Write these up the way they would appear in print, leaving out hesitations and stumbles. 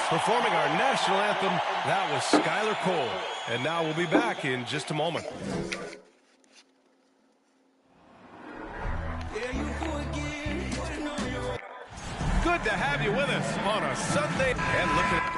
Performing our national anthem, that was Skylar Cole. And now we'll be back in just a moment. Good to have you with us on a Sunday. And look at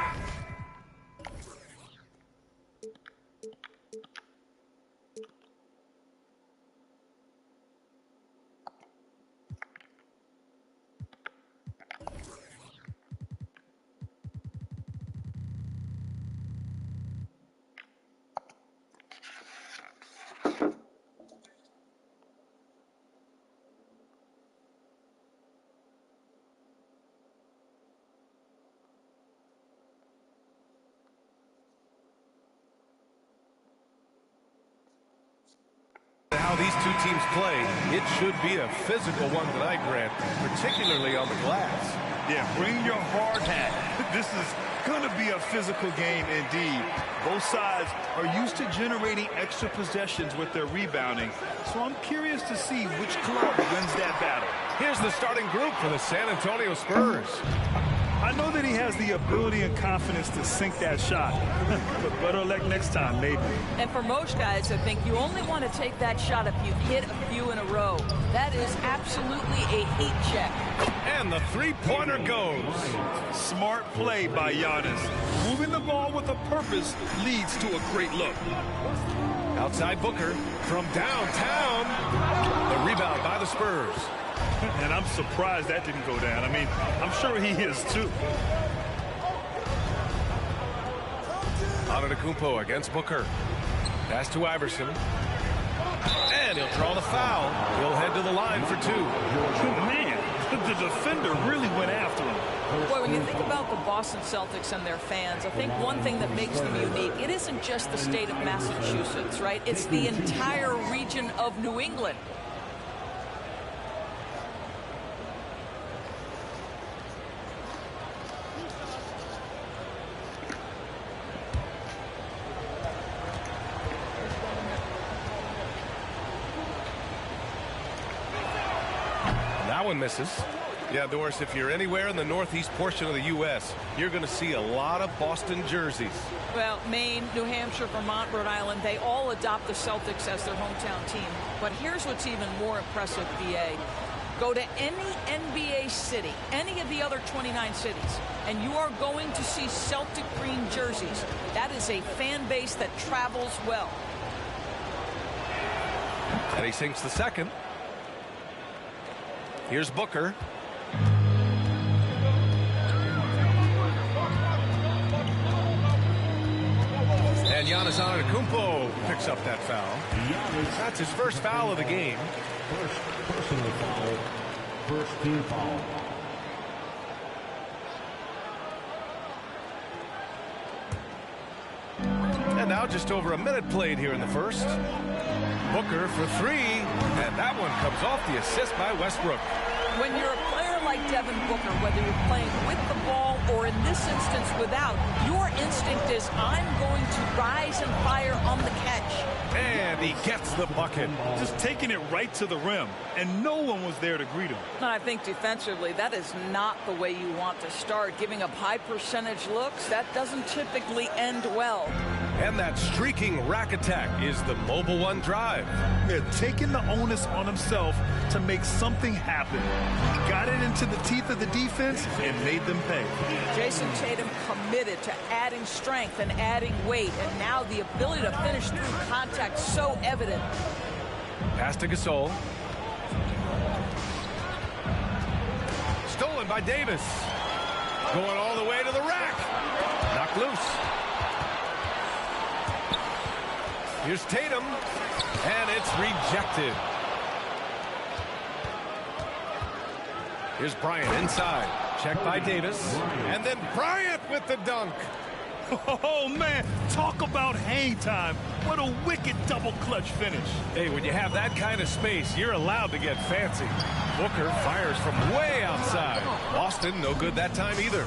how these two teams play. It should be a physical one tonight, Grant, particularly on the glass. Yeah, bring your hard hat. This is going to be a physical game indeed. Both sides are used to generating extra possessions with their rebounding, so I'm curious to see which club wins that battle. Here's the starting group for the San Antonio Spurs. I know that he has the ability and confidence to sink that shot, but better luck next time, maybe. And for most guys, I think you only want to take that shot if you've hit a few in a row. That is absolutely a heat check. And the three-pointer goes. Smart play by Giannis. Moving the ball with a purpose leads to a great look. Outside Booker from downtown. The rebound by the Spurs. And I'm surprised that didn't go down. I mean, I'm sure he is too. Antetokounmpo against Booker. Pass to Iverson. And he'll draw the foul. He'll head to the line for two. Man, the defender really went after him. Boy, when you think about the Boston Celtics and their fans, I think one thing that makes them unique, it isn't just the state of Massachusetts, right? It's the entire region of New England. That one misses. Yeah, Doris, if you're anywhere in the northeast portion of the U.S., you're going to see a lot of Boston jerseys. Well, Maine, New Hampshire, Vermont, Rhode Island, they all adopt the Celtics as their hometown team. But here's what's even more impressive, BA. Go to any NBA city, any of the other 29 cities, and you are going to see Celtic green jerseys. That is a fan base that travels well. And he sinks the second. Here's Booker. And Giannis Antetokounmpo picks up that foul. That's his first foul of the game. First personal foul. First team foul. And now just over a minute played here in the first. Booker for three. And that one comes off the assist by Westbrook. When you're a player like Devin Booker, whether you're playing with the ball or in this instance without, your instinct is I'm going to rise and fire on the catch. And he gets the bucket. Just taking it right to the rim, and no one was there to greet him. And I think defensively, that is not the way you want to start. Giving up high percentage looks, that doesn't typically end well. And that streaking rack attack is the Mobile One drive. They're taking the onus on himself to make something happen. Got it into the teeth of the defense and made them pay. Jason Tatum committed to adding strength and adding weight, and now the ability to finish through contact so evident. Pass to Gasol. Stolen by Davis. Going all the way to the rack. Knocked loose. Here's Tatum, and it's rejected. Here's Bryant inside. Checked by Davis. And then Bryant with the dunk. Oh, man, talk about hang time. What a wicked double clutch finish. Hey, when you have that kind of space, you're allowed to get fancy. Booker fires from way outside. Boston, no good that time either.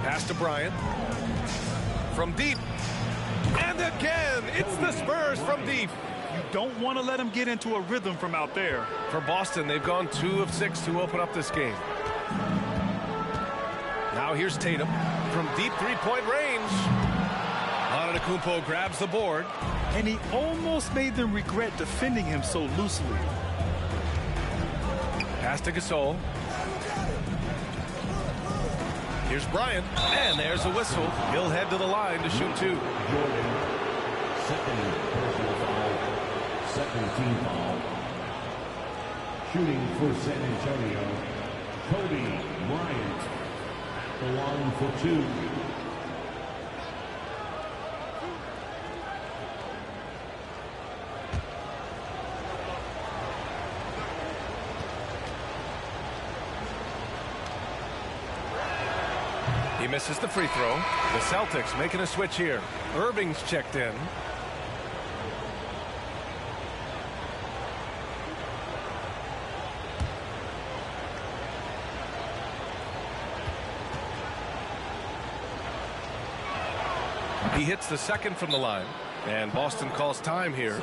Pass to Bryant. From deep. And again, it's the Spurs from deep. You don't want to let him get into a rhythm from out there. For Boston, they've gone 2 of 6 to open up this game. Now here's Tatum from deep three-point range. Antetokounmpo grabs the board. And he almost made them regret defending him so loosely. Pass to Gasol. Here's Bryant. And there's a whistle. He'll head to the line to shoot two. Jordan, second personal foul, second team foul. Shooting for San Antonio, Kobe Bryant at the line for two. He misses the free throw. The Celtics making a switch here. Irving's checked in. He hits the second from the line. And Boston calls time here.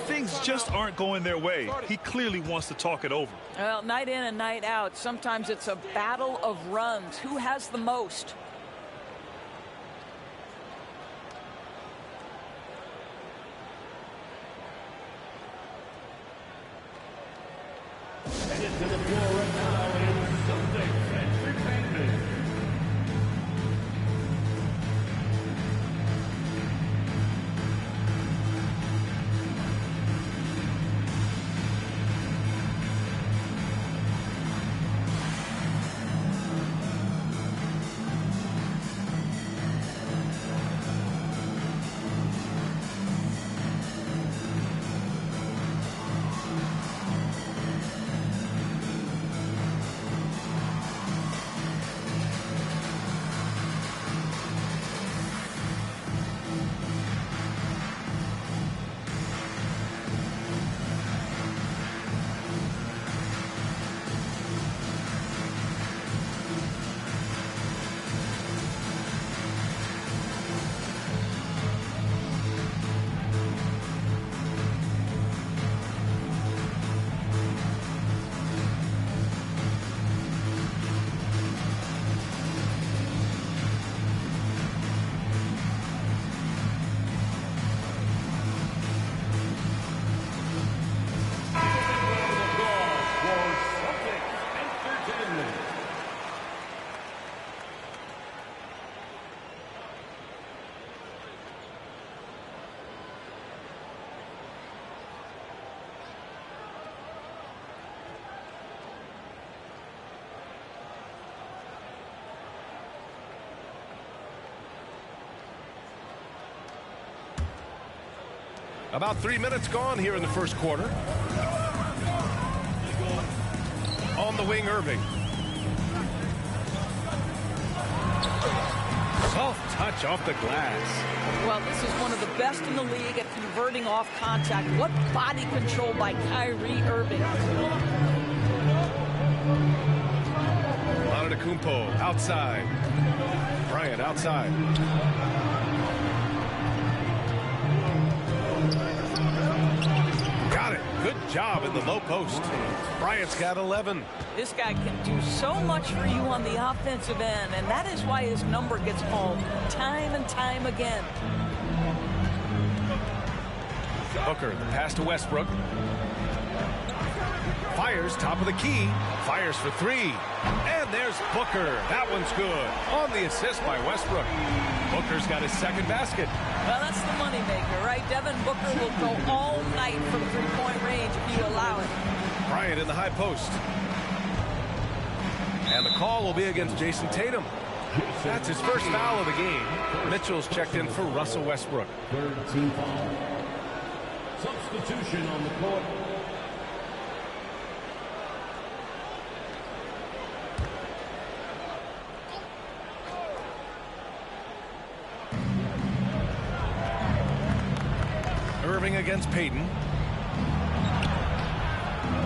Things just aren't going their way. He clearly wants to talk it over. Well, night in and night out, sometimes it's a battle of runs. Who has the most? Headed to the floor right now in Celtics Entertainment. About 3 minutes gone here in the first quarter. On the wing, Irving. Soft touch off the glass. Well, this is one of the best in the league at converting off contact. What body control by Kyrie Irving. Antetokounmpo outside. Bryant outside. Got it. Good job in the low post. Bryant's got 11. This guy can do so much for you on the offensive end, and that is why his number gets called time and time again. Booker, the pass to Westbrook. Fires top of the key. Fires for three. And there's Booker. That one's good. On the assist by Westbrook. Booker's got his second basket. Well, that's the moneymaker, right? Devin Booker will go all night from three-point range if you allow it. Bryant in the high post. And the call will be against Jason Tatum. That's his first foul of the game. Mitchell's checked in for Russell Westbrook. Third team foul. Substitution on the court. Irving against Payton.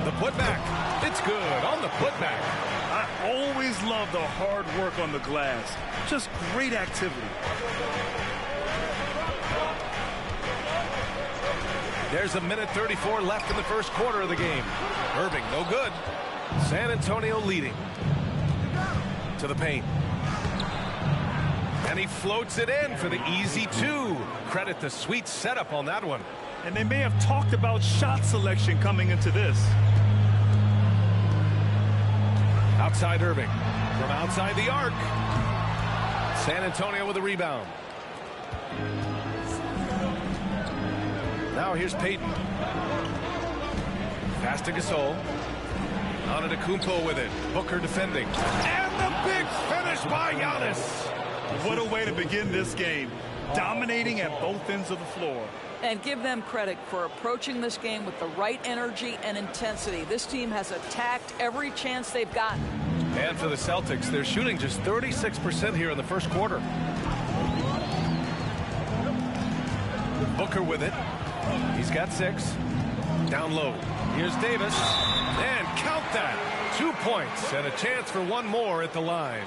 The putback. It's good on the putback. I always love the hard work on the glass. Just great activity. There's a minute 34 left in the first quarter of the game. Irving, no good. San Antonio leading. To the paint. And he floats it in for the easy two. Credit the sweet setup on that one. And they may have talked about shot selection coming into this. Outside Irving. From outside the arc. San Antonio with a rebound. Now here's Payton. Pass to Gasol. Antetokounmpo with it. Booker defending. And the big finish by Giannis. What a way to begin this game. Dominating at both ends of the floor. And give them credit for approaching this game with the right energy and intensity. This team has attacked every chance they've gotten. And for the Celtics, they're shooting just 36% here in the first quarter. Booker with it. He's got 6. Down low. Here's Davis. And count that. 2 points and a chance for one more at the line.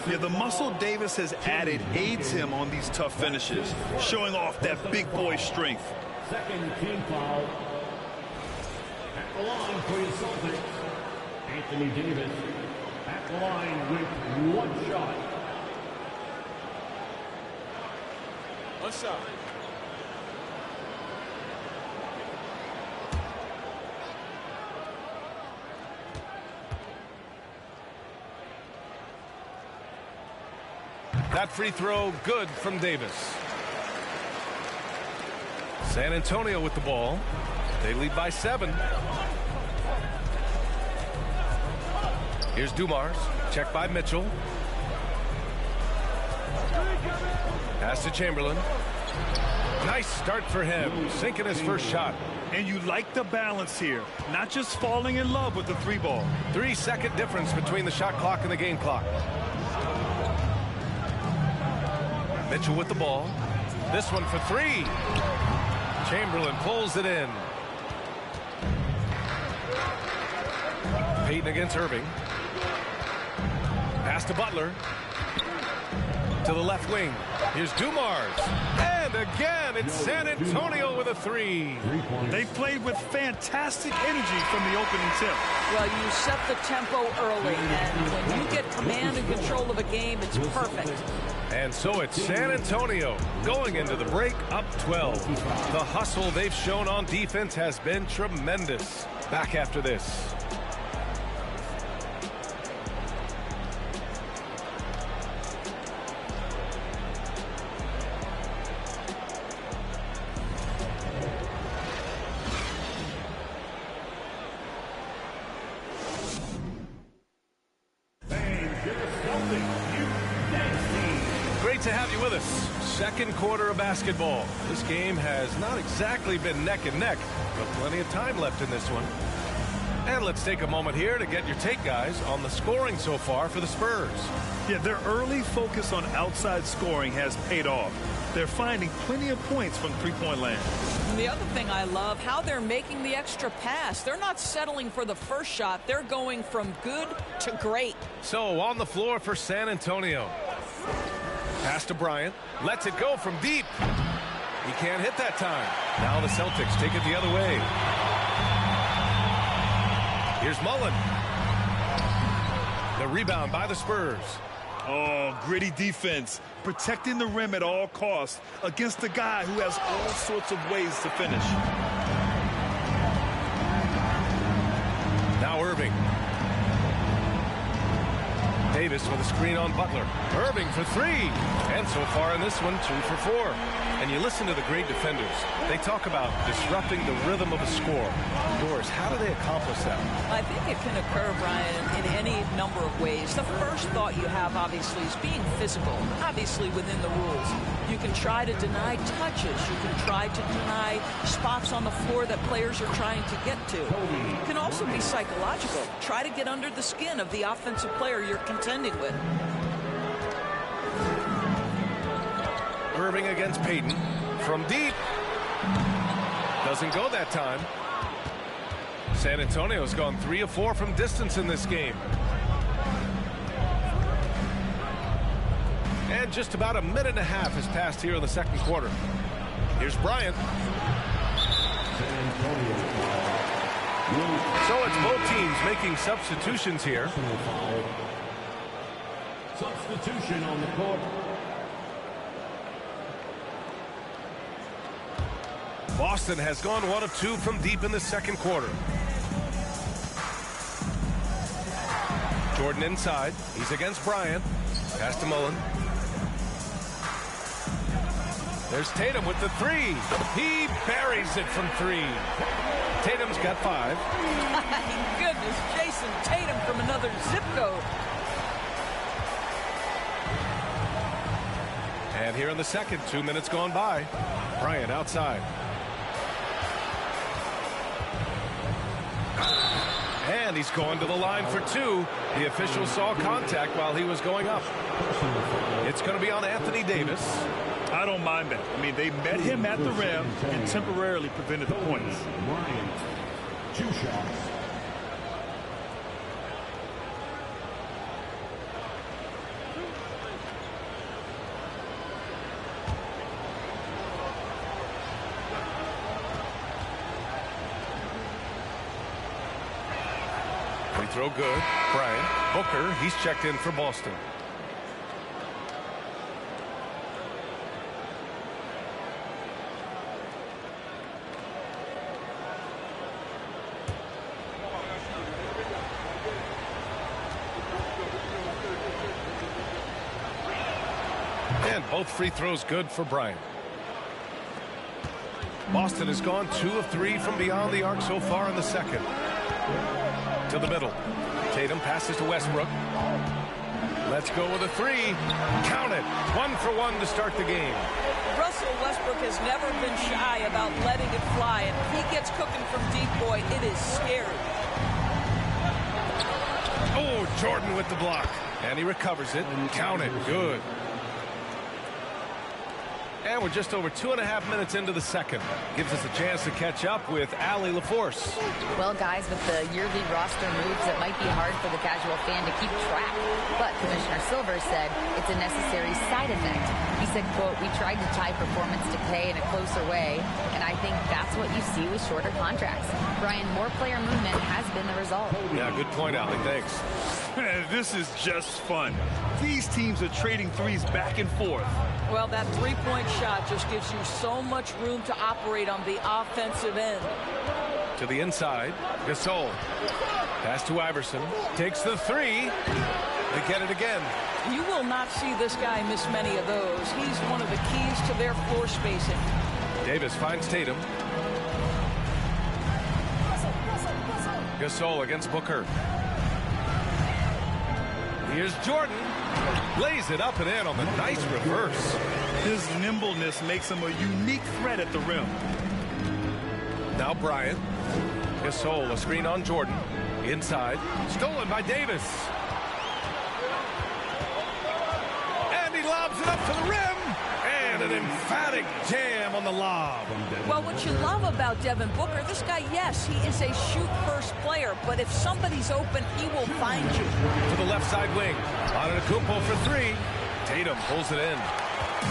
Yeah, the muscle Davis has added aids him on these tough finishes, showing off that big boy strength. Second team foul. At the line for the Celtics, Anthony Davis. At the line with 1 shot. What's up? That free throw good from Davis. San Antonio with the ball. They lead by 7. Here's Dumars. Checked by Mitchell. Pass to Chamberlain. Nice start for him. Sinking his first shot. And you like the balance here. Not just falling in love with the 3-ball. 3-second difference between the shot clock and the game clock. Mitchell with the ball. This one for 3. Chamberlain pulls it in. Payton against Irving. Pass to Butler. To the left wing. Here's Dumars. And again, it's San Antonio with a 3. They played with fantastic energy from the opening tip. Well, you set the tempo early, and when you get command and control of a game, it's perfect. And so it's San Antonio going into the break up 12. The hustle they've shown on defense has been tremendous. Back after this. Great to have you with us. Second quarter of basketball. This game has not exactly been neck and neck, but plenty of time left in this one. And let's take a moment here to get your take, guys, on the scoring so far for the Spurs. Yeah, their early focus on outside scoring has paid off. They're finding plenty of points from three-point land. And the other thing I love, how they're making the extra pass. They're not settling for the first shot. They're going from good to great. So on the floor for San Antonio. Pass to Bryant. Lets it go from deep. He can't hit that time. Now the Celtics take it the other way. Here's Mullen. The rebound by the Spurs. Oh, gritty defense. Protecting the rim at all costs against a guy who has all sorts of ways to finish. Now Irving. Davis with a screen on Butler. Irving for 3. And so far in this one, 2 for 4. And you listen to the great defenders. They talk about disrupting the rhythm of a score. Doris, how do they accomplish that? I think it can occur, Brian, in any number of ways. The first thought you have, obviously, is being physical, obviously within the rules. You can try to deny touches. You can try to deny spots on the floor that players are trying to get to. It can also be psychological. Try to get under the skin of the offensive player you're contending with. Irving against Payton. From deep. Doesn't go that time. San Antonio's gone 3 of 4 from distance in this game. And just about a minute and a half has passed here in the second quarter. Here's Bryant. So it's both teams making substitutions here. Substitution on the court. Boston has gone 1 of 2 from deep in the second quarter. Jordan inside. He's against Bryant. Pass to Mullen. There's Tatum with the 3. He buries it from 3. Tatum's got 5. My goodness, Jason Tatum from another zip code. And here in the second, 2 minutes gone by. Bryant outside. And he's going to the line for 2. The official saw contact while he was going up. It's going to be on Anthony Davis. I don't mind that. I mean, they met him at the rim and temporarily prevented the points. Bryant, 2 shots. Free throw good. Bryant. Booker, he's checked in for Boston. And both free throws good for Bryant. Boston has gone 2 of 3 from beyond the arc so far in the second. To the middle. Tatum passes to Westbrook. Let's go with a 3. Count it. 1 for 1 to start the game. Russell Westbrook has never been shy about letting it fly, and if he gets cooking from deep, boy, it is scary. Oh, Jordan with the block. And he recovers it. Count it. Good. And we're just over 2.5 minutes into the second. Gives us a chance to catch up with Allie LaForce. Well, guys, with the yearly roster moves, it might be hard for the casual fan to keep track. But Commissioner Silver said it's a necessary side effect. He said, quote, "We tried to tie performance to pay in a closer way, and I think that's what you see with shorter contracts." Brian, more player movement has been the result. Yeah, good point, Allie. Thanks. This is just fun. These teams are trading threes back and forth. Well, that three-point shot just gives you so much room to operate on the offensive end. To the inside. Gasol. Pass to Iverson. Takes the 3. They get it again. You will not see this guy miss many of those. He's one of the keys to their floor spacing. Davis finds Tatum. Gasol against Booker. Here's Jordan. Lays it up and in on the nice reverse. His nimbleness makes him a unique threat at the rim. Now Bryant. Gasol, a screen on Jordan. Inside. Stolen by Davis. And he lobs it up to the rim. And an emphatic jam on the lob. Well, what you love about Devin Booker, this guy, yes, he is a shoot-first player, but if somebody's open, he will find you. To the left side wing. Antetokounmpo for 3. Tatum pulls it in.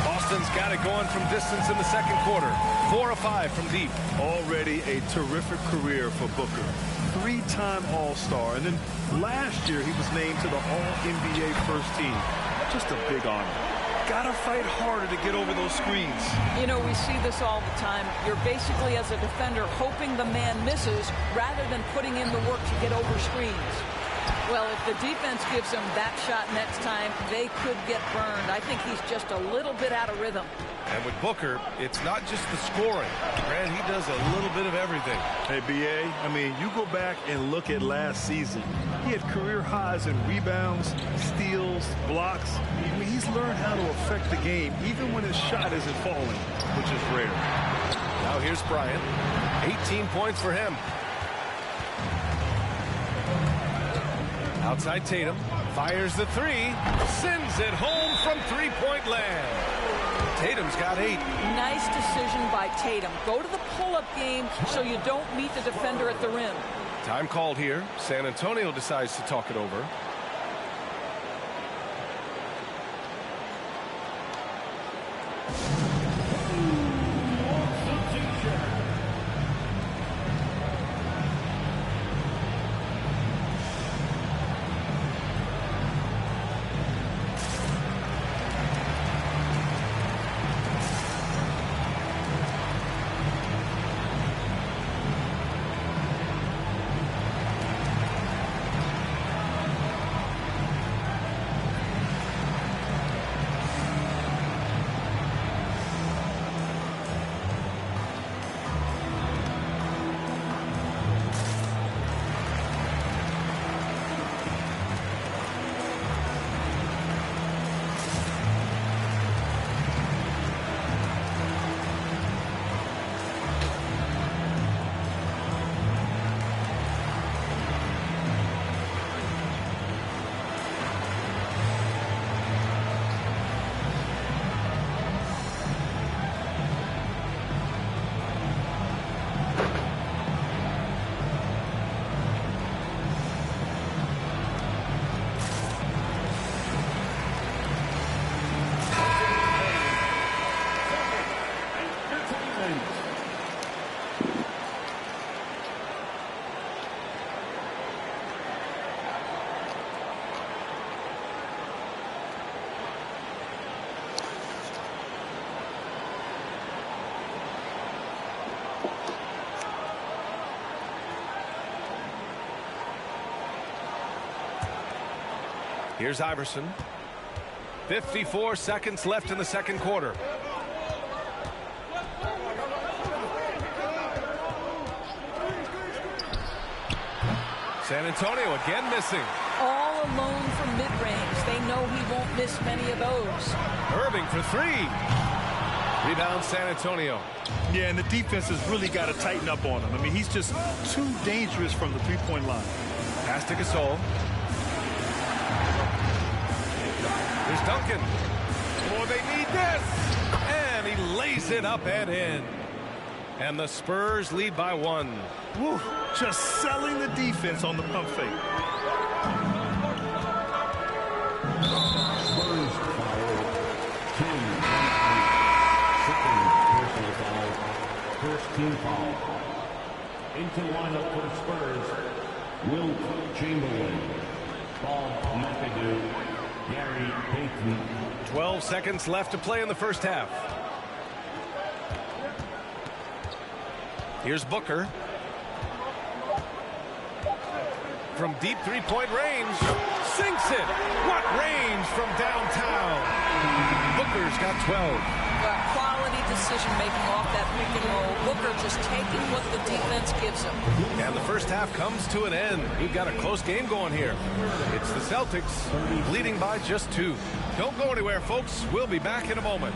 Boston's got it going from distance in the second quarter. 4 of 5 from deep. Already a terrific career for Booker. 3-time All-Star, and then last year he was named to the All-NBA first team. Just a big honor. Gotta fight harder to get over those screens. You know, we see this all the time. You're basically, as a defender, hoping the man misses rather than putting in the work to get over screens. Well, if the defense gives him that shot next time, they could get burned. I think he's just a little bit out of rhythm. And with Booker, it's not just the scoring. Brad, he does a little bit of everything. Hey, B.A., I mean, you go back and look at last season. He had career highs in rebounds, steals, blocks. I mean, he's learned how to affect the game, even when his shot isn't falling, which is rare. Now here's Bryant. 18 points for him. Outside Tatum. Fires the 3. Sends it home from three-point land. Tatum's got 8. Nice decision by Tatum. Go to the pull-up game so you don't meet the defender at the rim. Time called here. San Antonio decides to talk it over. Here's Iverson. 54 seconds left in the second quarter. San Antonio again missing. All alone from mid-range. They know he won't miss many of those. Irving for three. Rebound San Antonio. Yeah, and the defense has really got to tighten up on him. I mean, he's just too dangerous from the three-point line. Pass to Gasol. Here's Duncan. Oh, they need this. And he lays it up and in. And the Spurs lead by 1. Woo, just selling the defense on the pump fake. Spurs foul. 10. Second personal foul. First team foul. Into lineup for the Spurs. Wilt Chamberlain. Bob McAdoo. Gary Payton. 12 seconds left to play in the first half. Here's Booker. From deep three-point range. Sinks it. What range from downtown. Booker's got 12. Quality decision-making off that pick and roll. Booker just taking what the defense gives him. And the first half comes to an end. We've got a close game going here. It's the Celtics leading by just 2. Don't go anywhere, folks. We'll be back in a moment.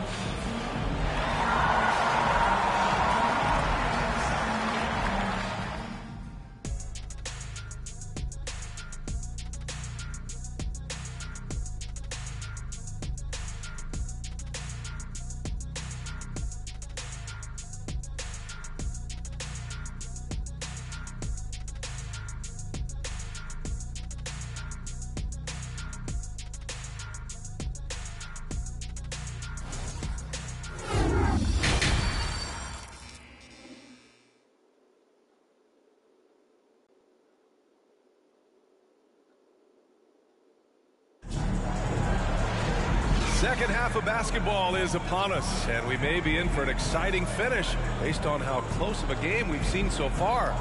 Second half of basketball is upon us, and we may be in for an exciting finish based on how close of a game we've seen so far.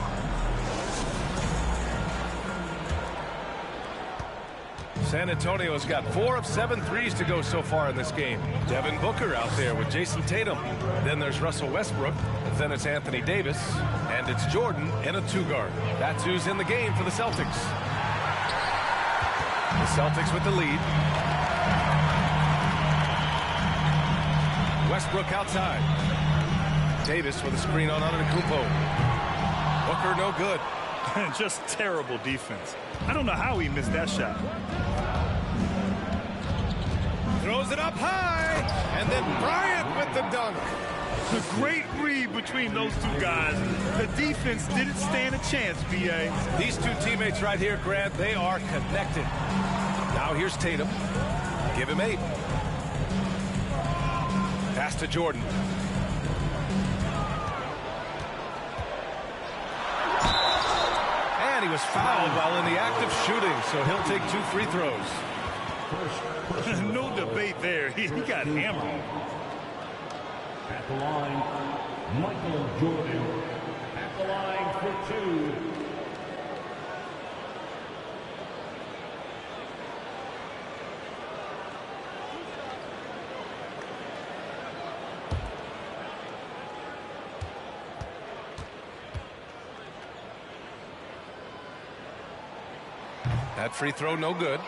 San Antonio's got 4 of 7 threes to go so far in this game. Devin Booker out there with Jason Tatum. Then there's Russell Westbrook. Then it's Anthony Davis. And it's Jordan in a 2-guard. That's who's in the game for the Celtics. The Celtics with the lead. Westbrook outside. Davis with a screen on Antetokounmpo. Booker no good. Just terrible defense. I don't know how he missed that shot. Throws it up high. And then Bryant with the dunk. The great read between those two guys. The defense didn't stand a chance, B.A. These two teammates right here, Grant, they are connected. Now here's Tatum. Give him 8. Pass to Jordan. And he was fouled while in the act of shooting, so he'll take 2 free throws. No debate there. He got hammered. At the line, Michael Jordan. At the line for 2. That free throw no good.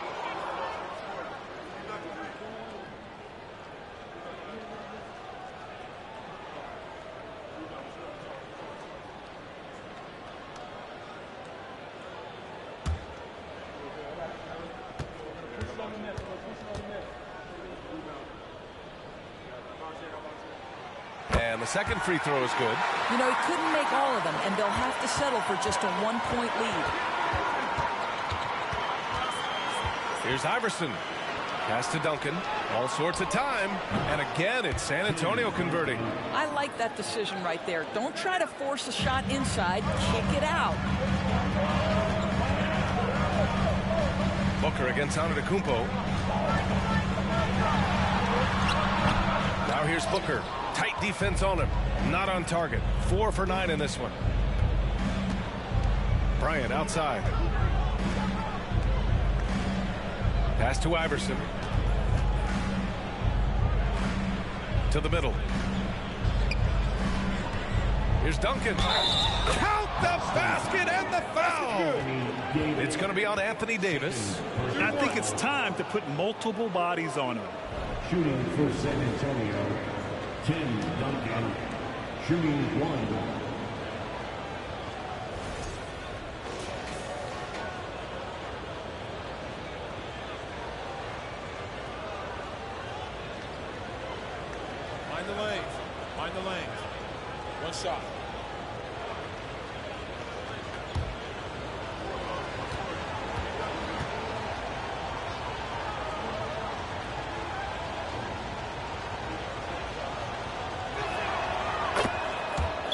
And the second free throw is good. You know, he couldn't make all of them, and they'll have to settle for just a 1-point lead. Here's Iverson. Pass to Duncan. All sorts of time. And again, it's San Antonio converting. I like that decision right there. Don't try to force a shot inside. Kick it out. Booker against Antetokounmpo. Now here's Booker. Tight defense on him. Not on target. 4 for 9 in this one. Bryant outside. Pass to Iverson. To the middle. Here's Duncan. Count the basket and the foul. It's going to be on Anthony Davis. I think it's time to put multiple bodies on him. Shooting for San Antonio, Tim Duncan. Shooting 1. Mind the lanes. Mind the lanes. One shot.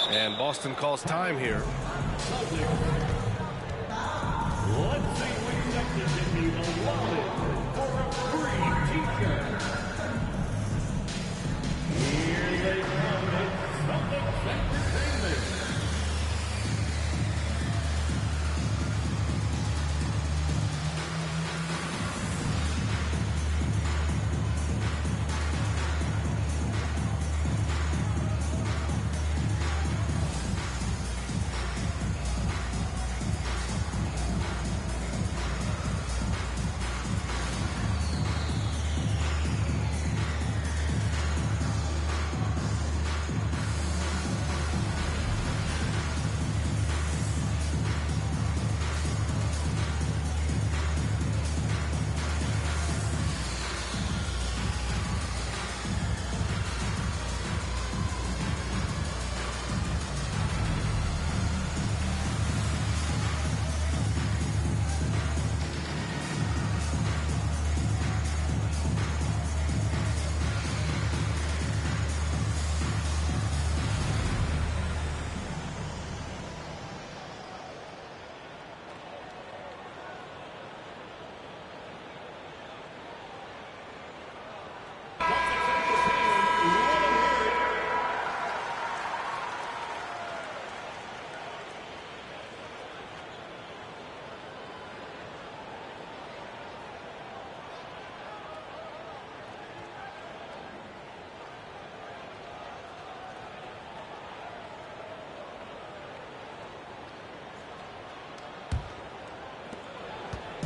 And Boston calls time here. Let's see what's next to be allotted for a free t-shirt. Here they come, it's Celtics Entertainment.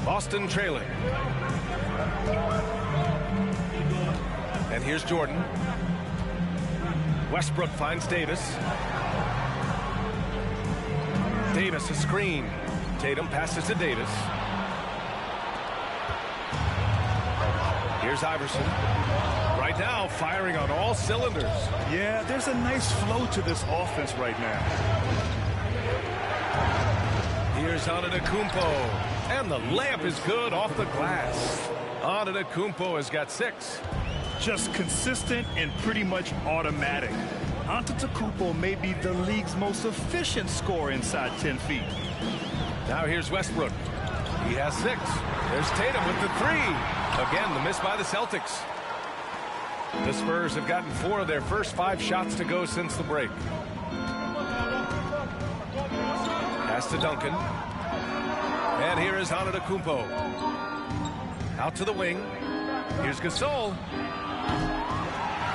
Boston trailing. And here's Jordan. Westbrook finds Davis. Davis a screen. Tatum passes to Davis. Here's Iverson. Right now, firing on all cylinders. Yeah, there's a nice flow to this offense right now. Here's Antetokounmpo. And the layup is good off the glass. Antetokounmpo has got 6. Just consistent and pretty much automatic. Antetokounmpo may be the league's most efficient scorer inside 10 feet. Now here's Westbrook. He has 6. There's Tatum with the 3. Again, the miss by the Celtics. The Spurs have gotten 4 of their first 5 shots to go since the break. Pass to Duncan. And here is Antetokounmpo. Out to the wing. Here's Gasol.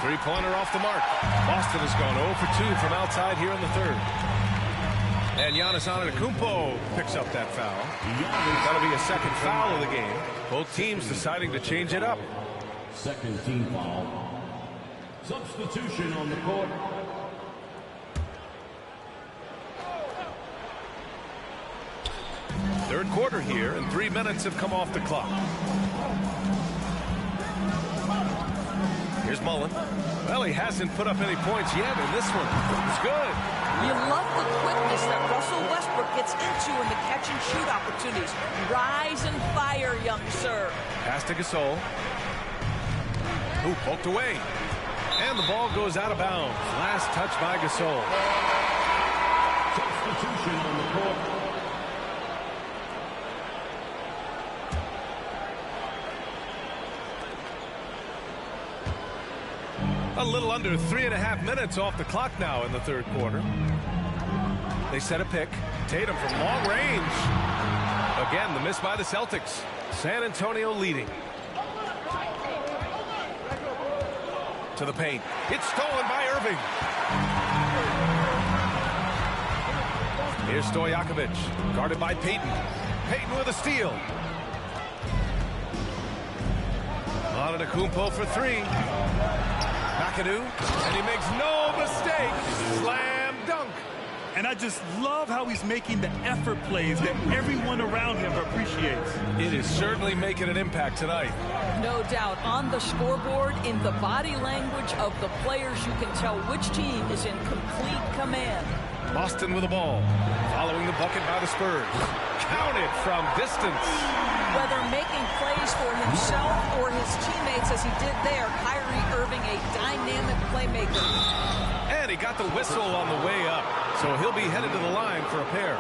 Three-pointer off the mark. Boston has gone 0 for 2 from outside here in the third. And Giannis Antetokounmpo picks up that foul. That'll be a second foul of the game. Both teams deciding to change it up. Second team foul. Substitution on the court. Third quarter here, and 3 minutes have come off the clock. Here's Mullen. Well, he hasn't put up any points yet, and this one is good. You love the quickness that Russell Westbrook gets into in the catch-and-shoot opportunities. Rise and fire, young sir. Pass to Gasol. Ooh, poked away. And the ball goes out of bounds. Last touch by Gasol. Substitution on the court. A little under 3.5 minutes off the clock now in the third quarter. They set a pick. Tatum from long range. Again, the miss by the Celtics. San Antonio leading. To the paint. It's stolen by Irving. Here's Stojakovic, guarded by Payton. Payton with a steal. Antetokounmpo for three. McAdoo, and he makes no mistake. Slam dunk. And I just love how he's making the effort plays that everyone around him appreciates. It is certainly making an impact tonight. No doubt. On the scoreboard, in the body language of the players, you can tell which team is in complete command. Boston with the ball. Following the bucket by the Spurs. Counted from distance. Whether making plays for himself or his teammates as he did there, Kyrie Irving, a dynamic playmaker. And he got the whistle on the way up. So he'll be headed to the line for a pair.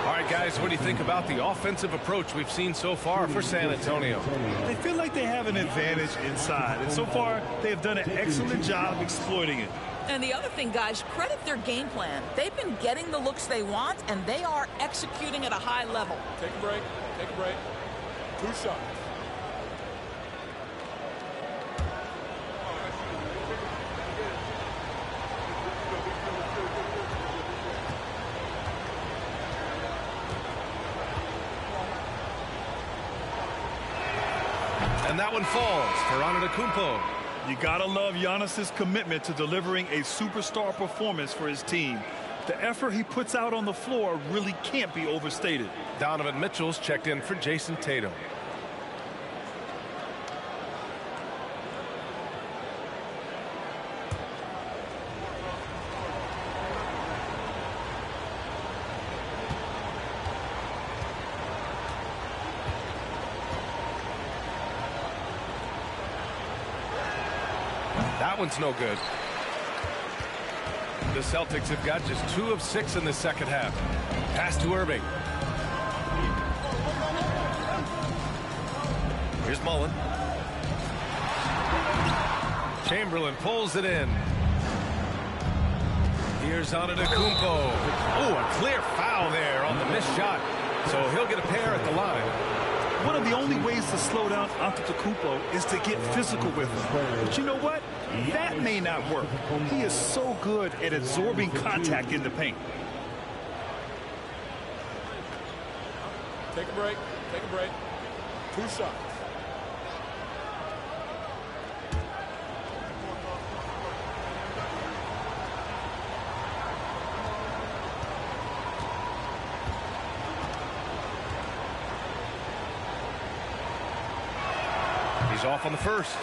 All right, guys, what do you think about the offensive approach we've seen so far for San Antonio? They feel like they have an advantage inside. And so far, they have done an excellent job exploiting it. And the other thing, guys, credit their game plan. They've been getting the looks they want, and they are executing at a high level. Take a break. Take a break. 2 shots. And that one falls for Antetokounmpo. You gotta love Giannis's commitment to delivering a superstar performance for his team. The effort he puts out on the floor really can't be overstated. Donovan Mitchell's checked in for Jason Tatum. That one's no good. The Celtics have got just 2 of 6 in the second half. Pass to Irving. Here's Mullen. Chamberlain pulls it in. Here's Antetokounmpo. Oh, a clear foul there on the missed shot. So he'll get a pair at the line. One of the only ways to slow down Antetokounmpo is to get physical with him. But you know what? That may not work. He is so good at absorbing contact in the paint. Take a break. Take a break. 2 shots. He's off on the first.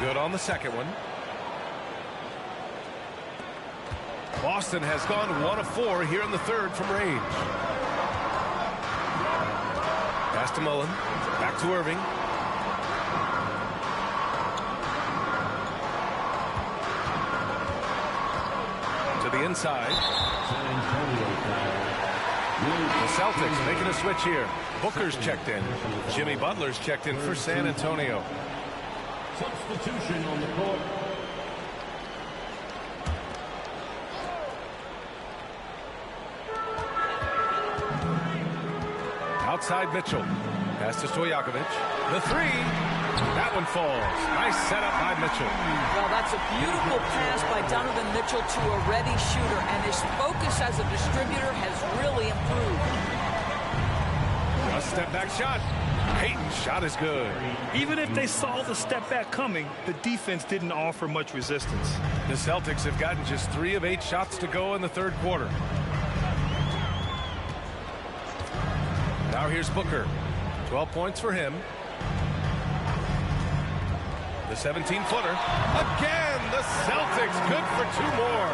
Good on the second one. Boston has gone 1 of 4 here in the third from range. Pass to Mullen. Back to Irving. To the inside. The Celtics making a switch here. Booker's checked in. Jimmy Butler's checked in for San Antonio. Substitution on the court. Outside Mitchell. Pass to Stojakovic. The three. That one falls. Nice setup by Mitchell. Well, that's a beautiful pass by Donovan Mitchell to a ready shooter, and his focus as a distributor has really improved. A step back shot. Payton's shot is good. Even if they saw the step back coming, the defense didn't offer much resistance. The Celtics have gotten just 3 of 8 shots to go in the third quarter. Now here's Booker. 12 points for him. The 17-footer. Again, the Celtics good for 2 more.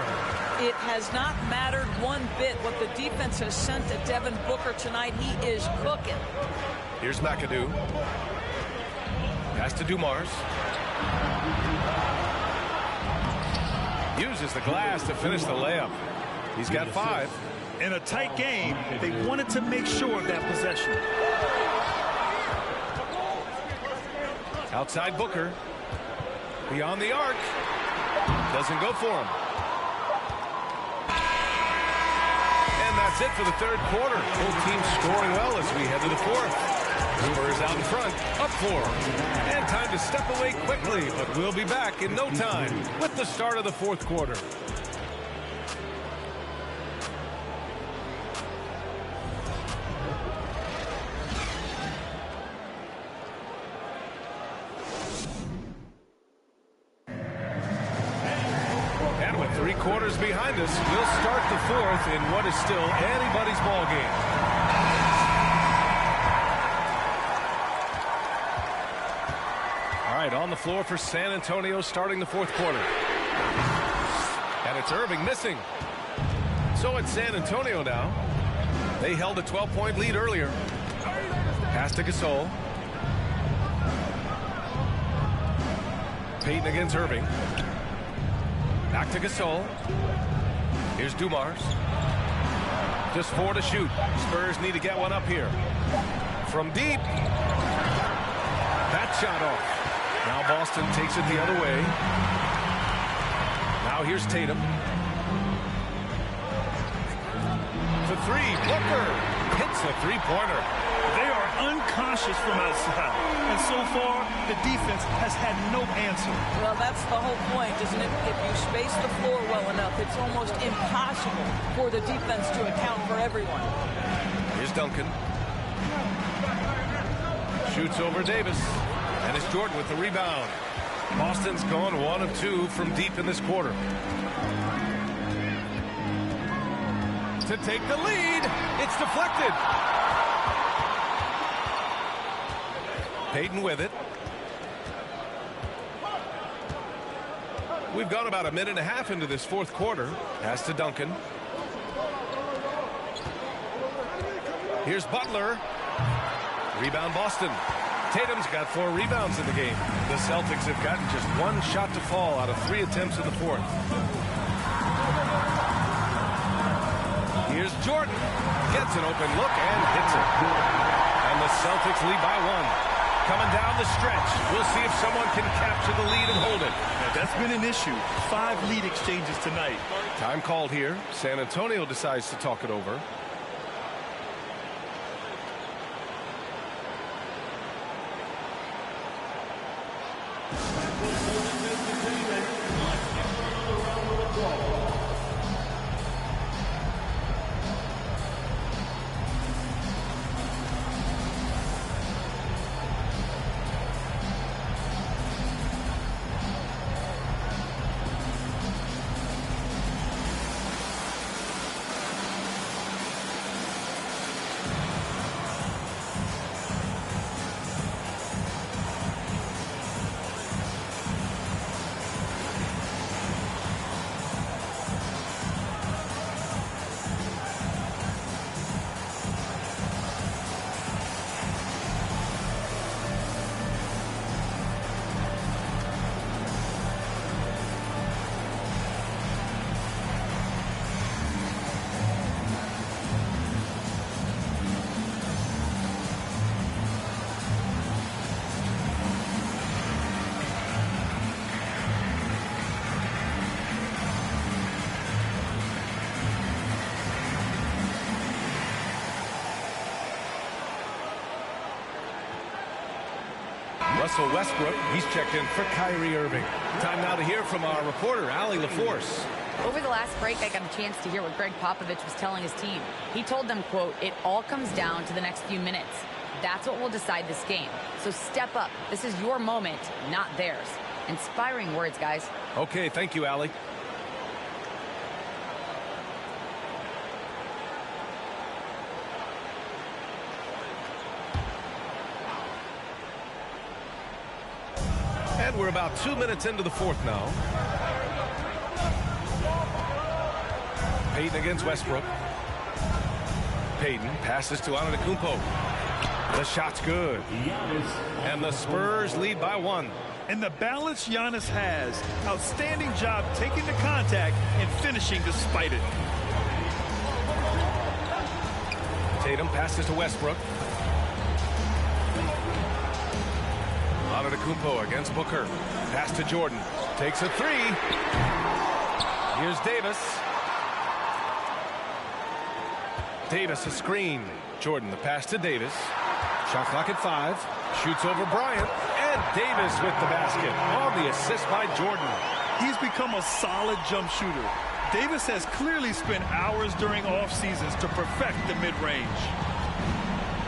It has not mattered one bit what the defense has sent to Devin Booker tonight. He is cooking. Here's McAdoo. Pass to Dumars. Uses the glass to finish the layup. He's got 5. In a tight game, they wanted to make sure of that possession. Outside Booker. Beyond the arc. Doesn't go for him. And that's it for the third quarter. Both teams scoring well as we head to the fourth. Spurs out in front, up 4. And time to step away quickly, but we'll be back in no time with the start of the fourth quarter. And with 3 quarters behind us, we'll start the fourth in what is still anybody's ball game. All right, on the floor for San Antonio starting the fourth quarter. And it's Irving missing. So it's San Antonio now. They held a 12-point lead earlier. Pass to Gasol. Payton against Irving. Back to Gasol. Here's Dumars. Just 4 to shoot. Spurs need to get one up here. From deep. That shot off. Now Boston takes it the other way. Now here's Tatum. For 3. Booker hits a 3-pointer. They are unconscious from outside. And so far, the defense has had no answer. Well, that's the whole point, isn't it? If you space the floor well enough, it's almost impossible for the defense to account for everyone. Here's Duncan. Shoots over Davis. And it's Jordan with the rebound. Boston's gone 1 of 2 from deep in this quarter. To take the lead. It's deflected. Payton with it. We've gone about a minute and a half into this fourth quarter. Pass to Duncan. Here's Butler. Rebound Boston. Tatum's got 4 rebounds in the game. The Celtics have gotten just 1 shot to fall out of 3 attempts in the fourth. Here's Jordan. Gets an open look and hits it. And the Celtics lead by 1. Coming down the stretch. We'll see if someone can capture the lead and hold it. Now, that's been an issue. 5 lead exchanges tonight. Time called here. San Antonio decides to talk it over. Russell Westbrook, he's checked in for Kyrie Irving. Time now to hear from our reporter, Allie LaForce. Over the last break, I got a chance to hear what Greg Popovich was telling his team. He told them, quote, "It all comes down to the next few minutes. That's what will decide this game. So step up. This is your moment, not theirs." Inspiring words, guys. Okay, thank you, Allie. And we're about 2 minutes into the fourth now. Payton against Westbrook. Payton passes to Antetokounmpo. The shot's good. And the Spurs lead by 1. And the balance Giannis has, outstanding job taking the contact and finishing despite it. Tatum passes to Westbrook. Antetokounmpo against Booker. Pass to Jordan. Takes a three. Here's Davis. Davis a screen. Jordan the pass to Davis. Shot clock at 5. Shoots over Bryant. And Davis with the basket on the assist by Jordan. He's become a solid jump shooter. Davis has clearly spent hours during off seasons to perfect the mid-range.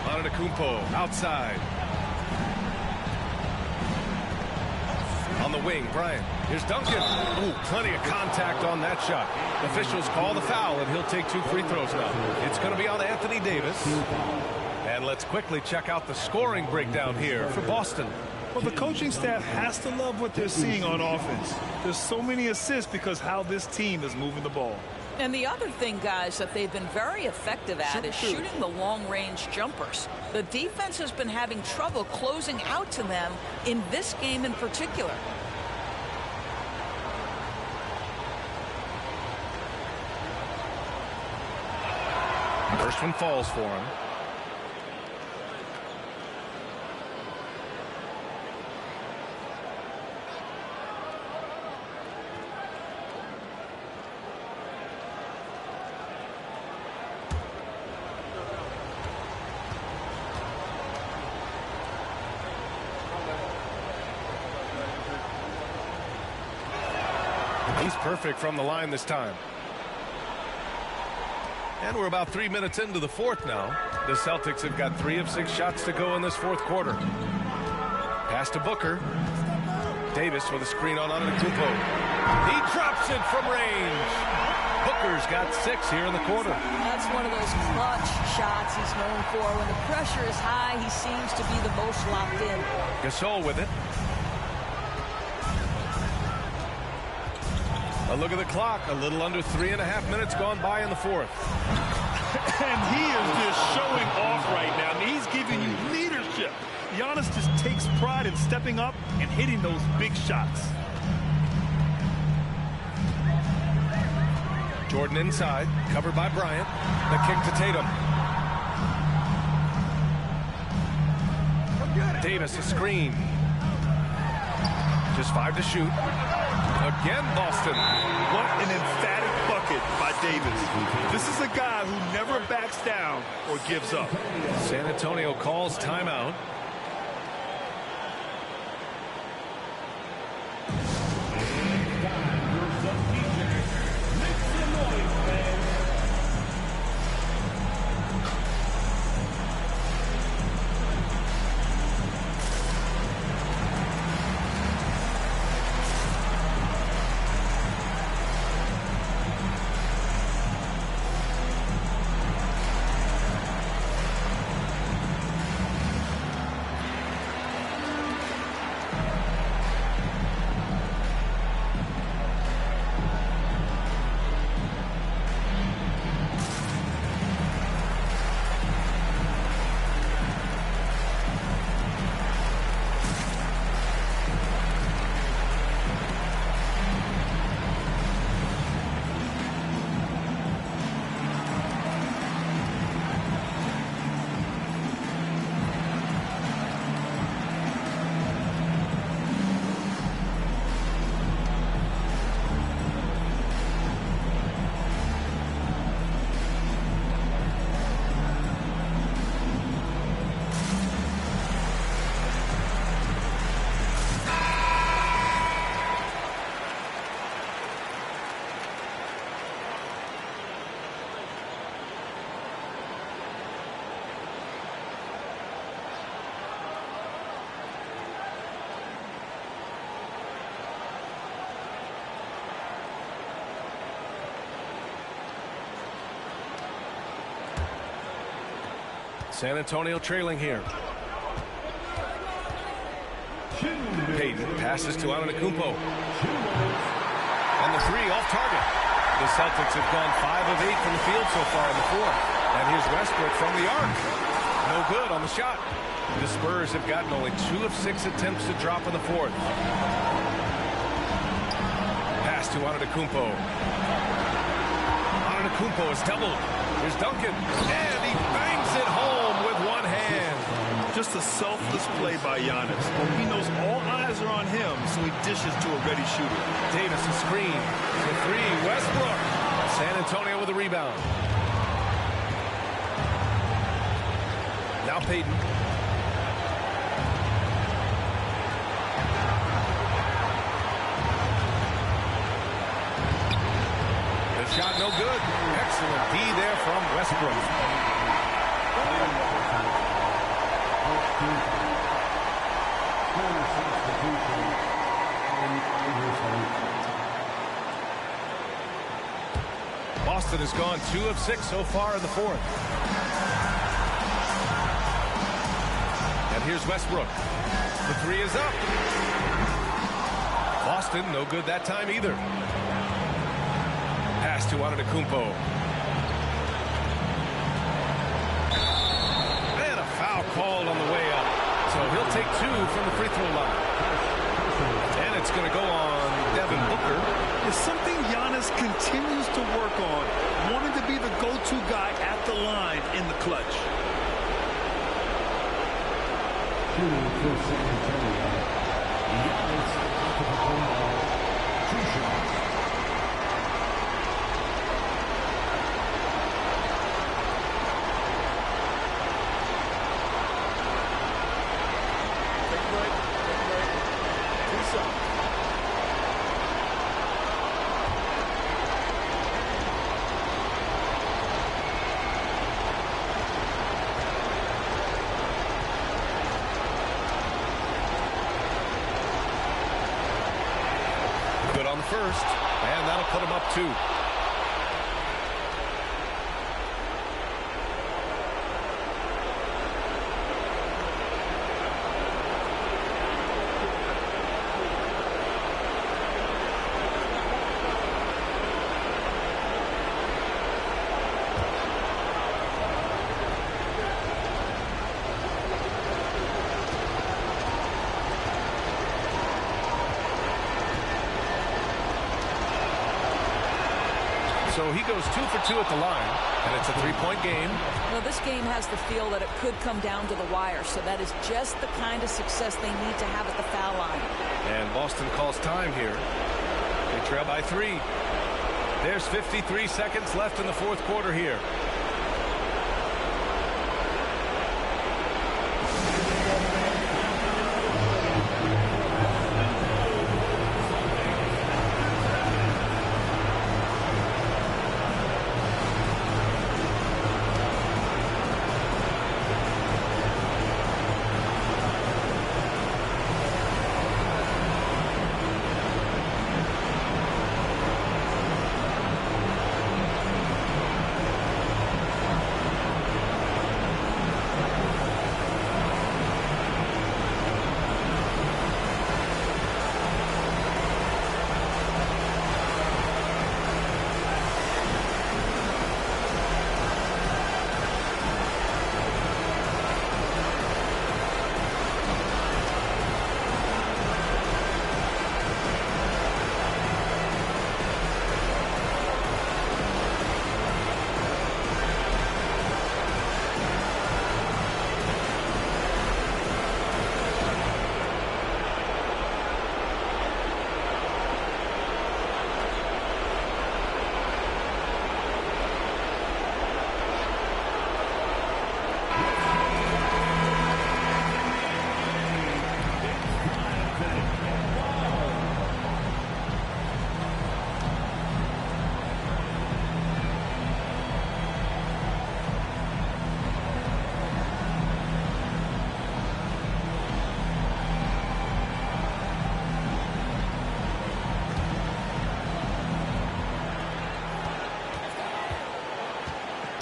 Antetokounmpo outside. On the wing, Bryant. Here's Duncan. Ooh, plenty of contact on that shot. Officials call the foul, and he'll take 2 free throws now. It's going to be on Anthony Davis. And let's quickly check out the scoring breakdown here for Boston. Well, the coaching staff has to love what they're seeing on offense. There's so many assists because how this team is moving the ball. And the other thing, guys, that they've been very effective at is shooting the long-range jumpers. The defense has been having trouble closing out to them in this game in particular. First one falls for him. He's perfect from the line this time. And we're about 3 minutes into the fourth now. The Celtics have got 3 of 6 shots to go in this fourth quarter. Pass to Booker. Davis with a screen on Antetokounmpo. He drops it from range. Booker's got 6 here in the quarter. That's one of those clutch shots he's known for. When the pressure is high, he seems to be the most locked in. Gasol with it. A look at the clock. A little under 3.5 minutes gone by in the fourth. And he is just showing off right now. I mean, he's giving you leadership. Giannis just takes pride in stepping up and hitting those big shots. Jordan inside, covered by Bryant. The kick to Tatum. Davis a screen. Just 5 to shoot. Again, Boston. What an emphatic bucket by Davis. This is a guy who never backs down or gives up. San Antonio calls timeout. San Antonio trailing here. Payton passes to Antetokounmpo. And the 3 off target. The Celtics have gone 5 of 8 from the field so far in the fourth. And here's Westbrook from the arc. No good on the shot. The Spurs have gotten only 2 of 6 attempts to drop in the fourth. Pass to Antetokounmpo. Antetokounmpo is doubled. Here's Duncan. And he bangs it home with one hand. Just a selfless play by Giannis. He knows all eyes are on him, so he dishes to a ready shooter. Davis a screen. The three. Westbrook. San Antonio with a rebound. Now Payton. The shot no good. Excellent D there from Westbrook. Boston has gone 2 of 6 so far in the fourth. And here's Westbrook. The three is up. Boston, no good that time either. Pass to Antetokounmpo. And a foul called on the way up. So he'll take 2 from the free throw line. And it's going to go on Devin Booker. It's something Giannis continues to work on, wanting to be the go-to guy at the line in the clutch. Shooting for San Antonio. Giannis Antetokounmpo. 2 shots. First, and that'll put him up 2. So he goes 2 for 2 at the line, and it's a 3-point game. Well, this game has the feel that it could come down to the wire, so that is just the kind of success they need to have at the foul line. And Boston calls time here. They trail by 3. There's 53 seconds left in the fourth quarter here.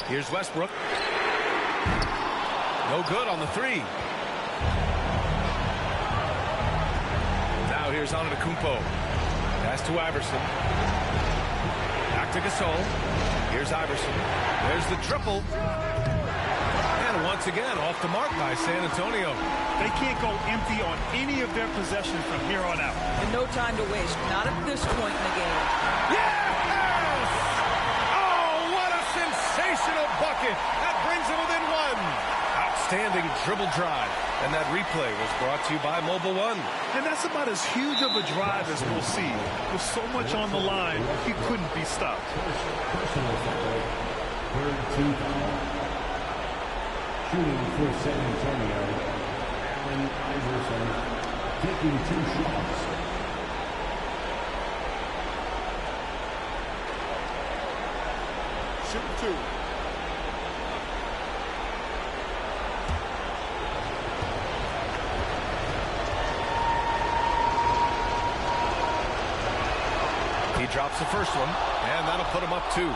Here's Westbrook. No good on the 3. Now here's Antetokounmpo. Pass to Iverson. Back to Gasol. Here's Iverson. There's the triple. And a once again off the mark by San Antonio. They can't go empty on any of their possessions from here on out. And no time to waste. Not at this point in the game. Yes! Oh, what a sensational bucket. That brings it within one. Outstanding dribble drive. And that replay was brought to you by Mobile One. And that's about as huge of a drive as we'll see. With so much on the line, he couldn't be stopped. Personal foul. Third team foul. Shooting for San Antonio, Allen Iverson taking 2 shots. Shoot 2. He drops the first one, and that'll put him up 2.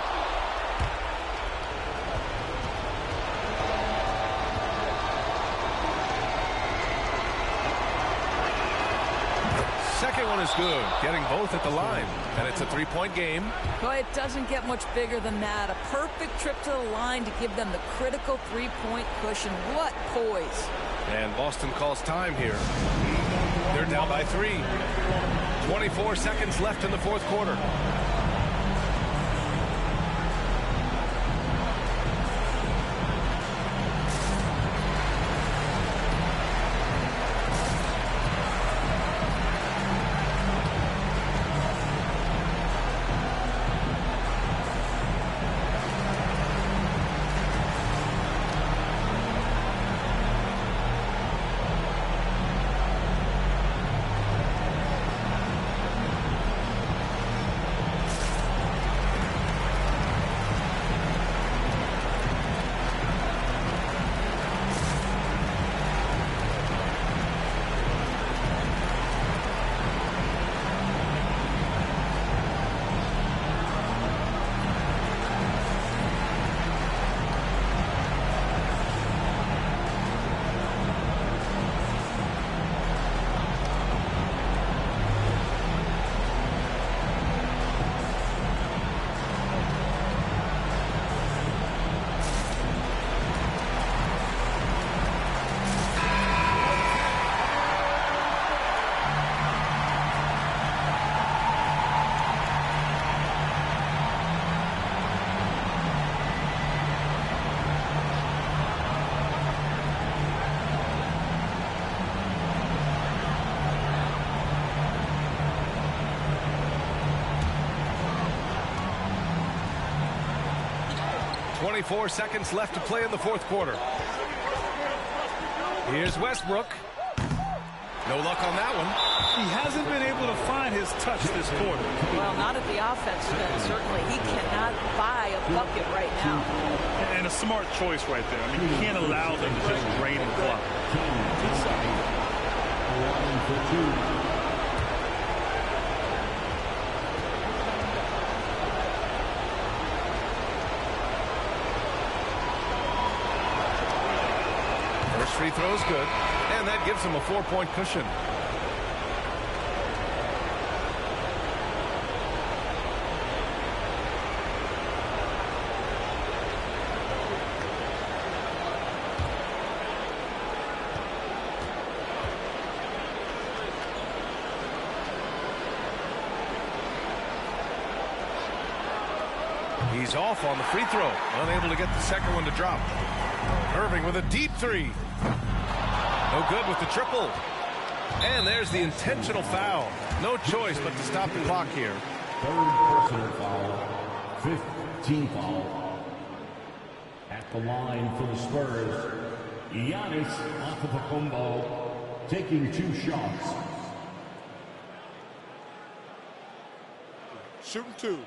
Second one is good, getting both at the line, and it's a 3-point game. Boy, it doesn't get much bigger than that. A perfect trip to the line to give them the critical 3-point cushion. What poise. And Boston calls time here. They're down by 3. 24 seconds left in the fourth quarter. .24 seconds left to play in the fourth quarter. Here's Westbrook. No luck on that one. He hasn't been able to find his touch this quarter. Well, not at the offensive end. Certainly, he cannot buy a bucket right now. And a smart choice right there. I mean, you can't allow them to just drain and clock. Free throw's good, and that gives him a 4-point cushion. He's off on the free throw, unable to get the second one to drop. Irving with a deep 3. No good with the triple. And there's the intentional foul. No choice but to stop the clock here. Third personal foul. 15th foul. At the line for the Spurs, Giannis Antetokounmpo taking 2 shots. Shooting 2.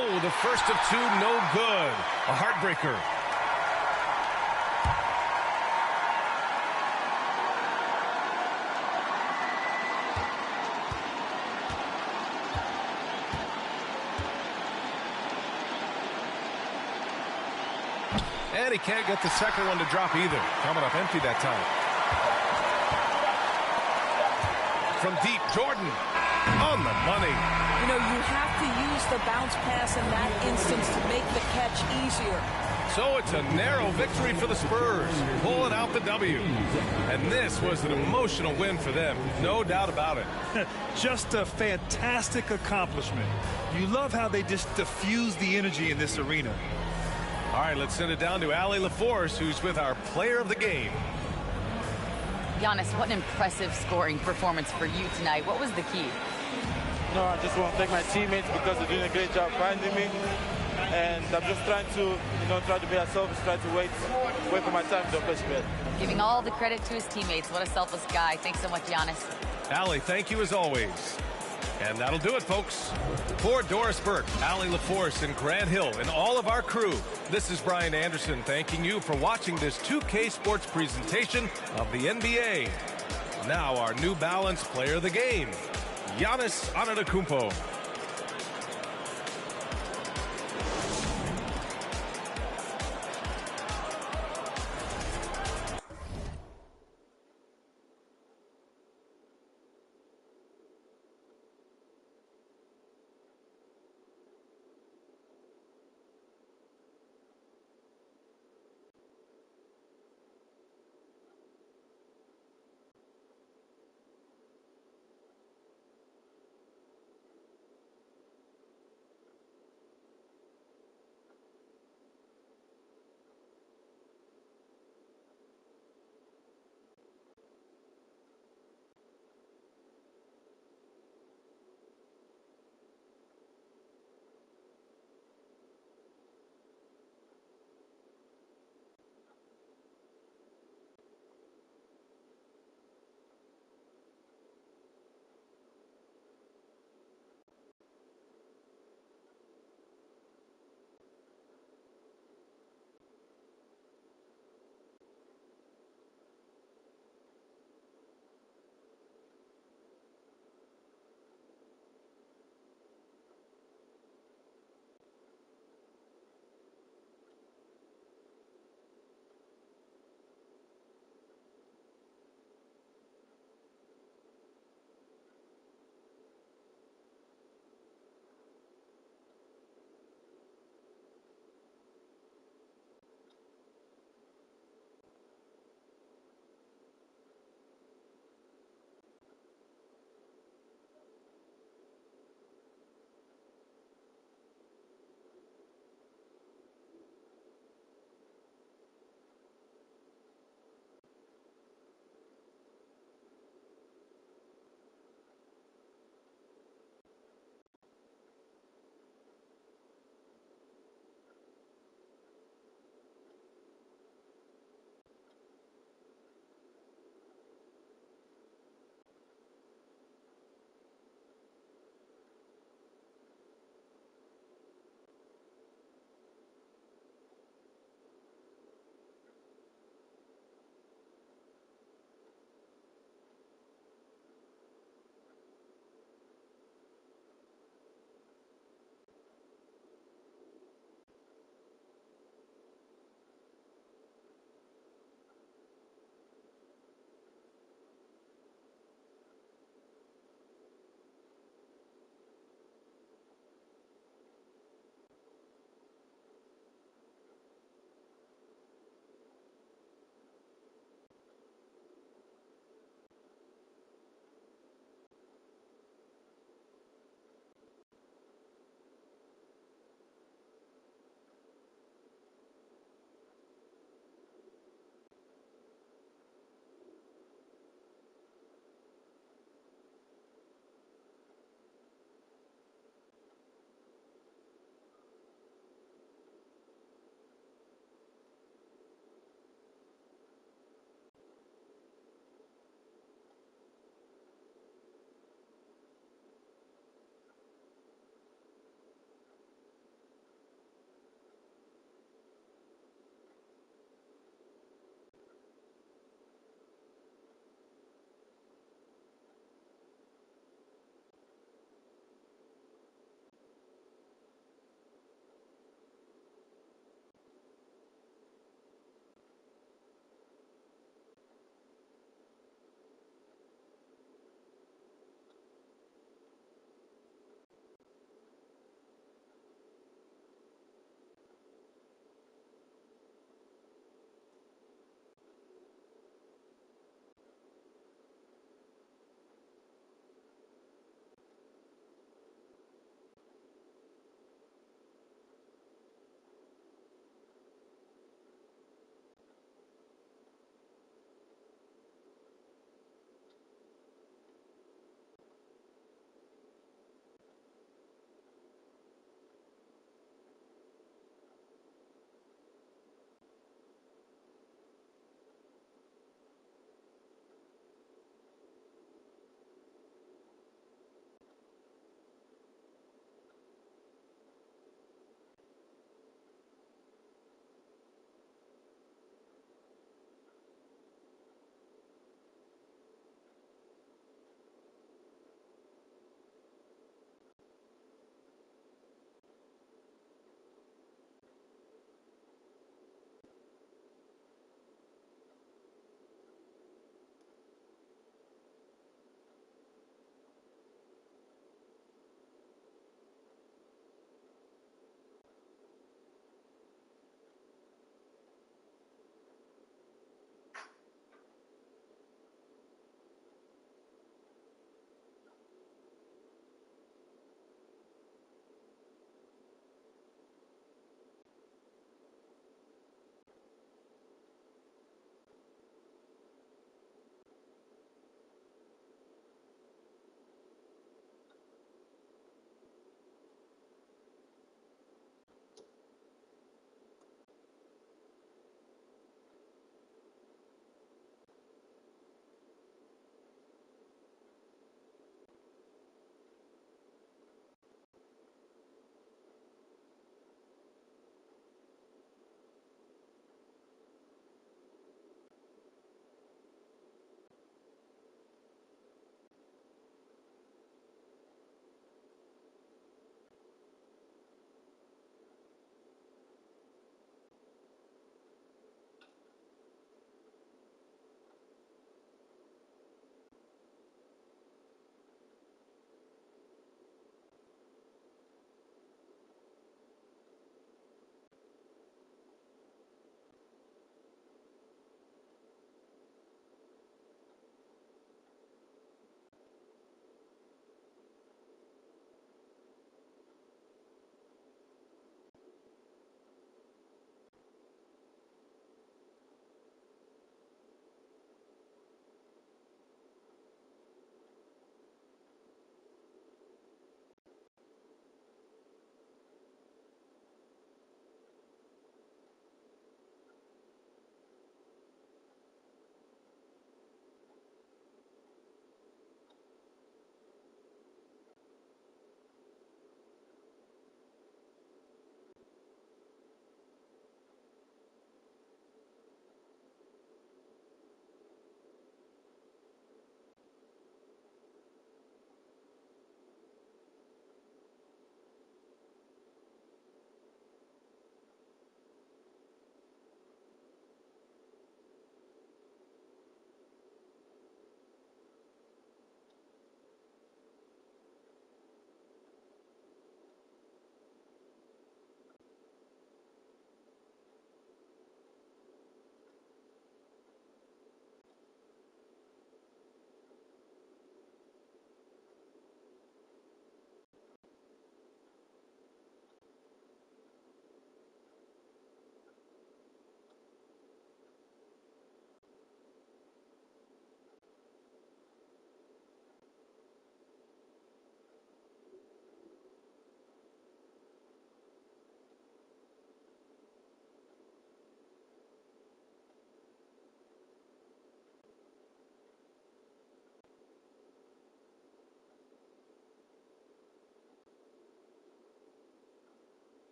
Oh, the first of 2, no good. A heartbreaker. And he can't get the second one to drop either. Coming up empty that time. From deep, Jordan on the money. You know, you have to use the bounce pass in that instance to make the catch easier. So it's a narrow victory for the Spurs, pulling out the W. And this was an emotional win for them, no doubt about it. Just a fantastic accomplishment. You love how they just diffuse the energy in this arena. All right, let's send it down to Allie LaForce, who's with our player of the game. Giannis, what an impressive scoring performance for you tonight. What was the key? No, I just want to thank my teammates because they're doing a great job finding me. And I'm just trying to, try to be selfish, try to wait for my time to push it. Giving all the credit to his teammates. What a selfless guy. Thanks so much, Giannis. Allie, thank you as always. And that'll do it, folks. For Doris Burke, Allie LaForce, and Grant Hill, and all of our crew, this is Brian Anderson thanking you for watching this 2K Sports presentation of the NBA. Now our New Balance player of the game, Giannis Antetokounmpo.